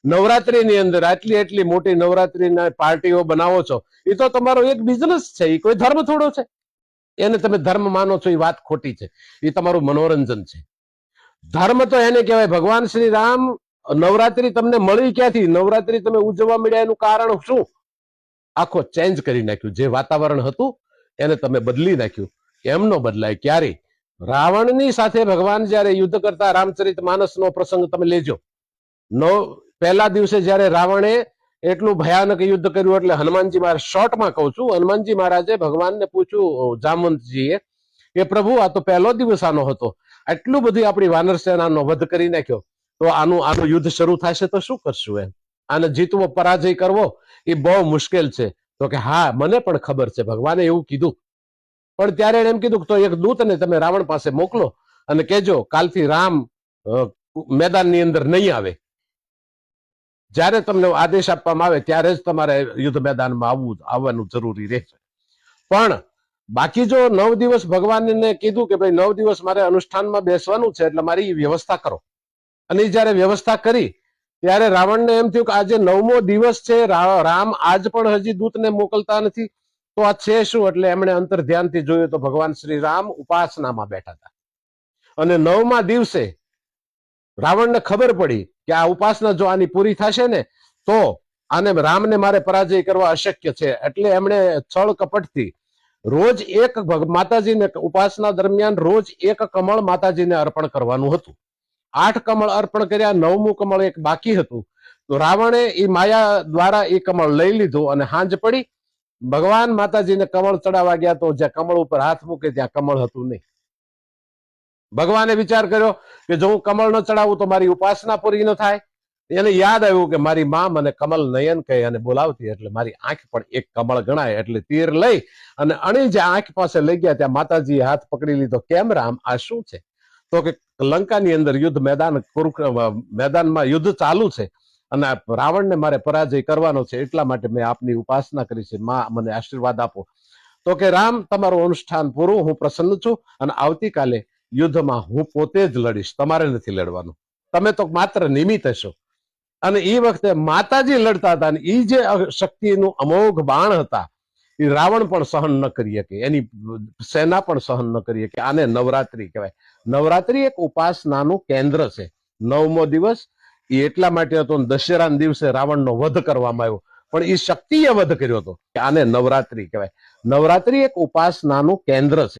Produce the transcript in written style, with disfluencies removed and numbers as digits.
નવરાત્રીની અંદર આટલી એટલી મોટી નવરાત્રીના પાર્ટીઓ બનાવો છો, એ તો તમારો એક બિઝનેસ છે, એ કોઈ ધર્મ થોડો છે. એને તમે ધર્મ માનો છો એ વાત ખોટી છે, એ તમારું મનોરંજન છે. ધર્મ તો એને કહેવાય. ભગવાન શ્રી રામ નવરાત્રી તમને મળી ક્યાંથી? નવરાત્રી તમે ઉજવવા મળ્યા એનું કારણ શું? આખો ચેન્જ કરી નાખ્યું. જે વાતાવરણ હતું એને તમે બદલી નાખ્યું. એમ નો બદલાય ક્યારેય. રાવણની સાથે ભગવાન જયારે યુદ્ધ કરતા, રામચરિત માનસનો પ્રસંગ તમે લેજો. પહેલા દિવસે જયારે રાવણે એટલું ભયાનક યુદ્ધ કર્યું, એટલે હનુમાનજી મહારાજ, શોર્ટમાં કહું છું, હનુમાનજી મહારાજે ભગવાનને પૂછ્યું, જામવંતજીએ, કે પ્રભુ આ તો પહેલો દિવસ આનો હતો, આટલું બધી આપણી વાનર સેનાનો વધ કરી નાખ્યો, તો આનું યુદ્ધ શરૂ થશે તો શું કરશું? એમ આને જીતવો, પરાજય કરવો એ બહુ મુશ્કેલ છે. તો કે હા, મને પણ ખબર છે, ભગવાને એવું કીધું. પણ ત્યારે એને એમ કીધું તો એક દૂતને તમે રાવણ પાસે મોકલો અને કહેજો કાલથી રામ મેદાનની અંદર નહીં આવે. જ્યારે તમને આદેશ આપવામાં આવે ત્યારે જ તમારે યુદ્ધ મેદાનમાં આવવાનું જરૂરી રહેશે. પણ બાકી જો 9 દિવસ ભગવાનને કીધું કે ભાઈ 9 દિવસ મારે અનુષ્ઠાનમાં બેસવાનું છે, એટલે મારી વ્યવસ્થા કરો. અને જયારે વ્યવસ્થા કરી ત્યારે રાવણને એમ થયું કે આજે 9મો દિવસ છે, રામ આજ પણ હજી દૂતને મોકલતા નથી, તો આ છે શું? એટલે એમણે અંતર ધ્યાનથી જોયું તો ભગવાન શ્રી રામ ઉપાસનામાં બેઠા હતા. અને 9મા દિવસે રાવણને ખબર પડી કે આ ઉપાસના જો આની પૂરી થશે ને તો આને રામને મારે પરાજય કરવા અશક્ય છે. એટલે એમણે છળ કપટથી રોજ એક માતાજીને ઉપાસના દરમિયાન રોજ એક કમળ માતાજીને અર્પણ કરવાનું હતું. 8 કમળ અર્પણ કર્યા, 9મું કમળ એક બાકી હતું. તો રાવણે એ માયા દ્વારા એ કમળ લઈ લીધું અને હાંજ પડી ભગવાન માતાજીને કમળ ચડાવવા ગયા તો જ્યાં કમળ ઉપર હાથ મૂકે ત્યાં કમળ હતું નહીં. ભગવાને વિચાર કર્યો કે જો હું કમળ ન ચડાવું તો મારી ઉપાસના પૂરી ન થાય. એને યાદ આવ્યું કે મારી માં મને કમલ નયન કહે અને બોલાવતી, એટલે મારી આંખ પણ એક કમળ ગણાય. એટલે તીર લઈ અને અણી જે આંખ પાસે લઈ ગયા ત્યાં માતાજીએ હાથ પકડી લીધો. કેમ રામ, આ શું છે? તો કે લંકાની અંદર યુદ્ધ મેદાનમાં યુદ્ધ ચાલુ છે અને રાવણને મારે પરાજય કરવાનો છે, એટલા માટે મેં આપની ઉપાસના કરી છે. માં મને આશીર્વાદ આપો. તો કે રામ, તમારું અનુષ્ઠાન પૂરું, હું પ્રસન્ન છું અને આવતીકાલે યુદ્ધમાં હું પોતે જ લડીશ, તમારે નથી લડવાનું, તમે તો માત્ર નિમિત્ત હશો. અને એ વખતે માતાજી લડતા હતા અને એ જે શક્તિનું અમોઘ બાણ હતા એ રાવણ પણ સહન ન કરી શકે, એની સેના પણ સહન ન કરી શકે. આને નવરાત્રી કહેવાય. નવરાત્રી એક ઉપાસનાનું કેન્દ્ર છે. 9મો દિવસ એ એટલા માટે હતો, દશેરાના દિવસે રાવણનો વધ કરવામાં આવ્યો, પણ એ શક્તિએ વધ કર્યો હતો. આને નવરાત્રી કહેવાય. નવરાત્રી એક ઉપાસનાનું કેન્દ્ર છે.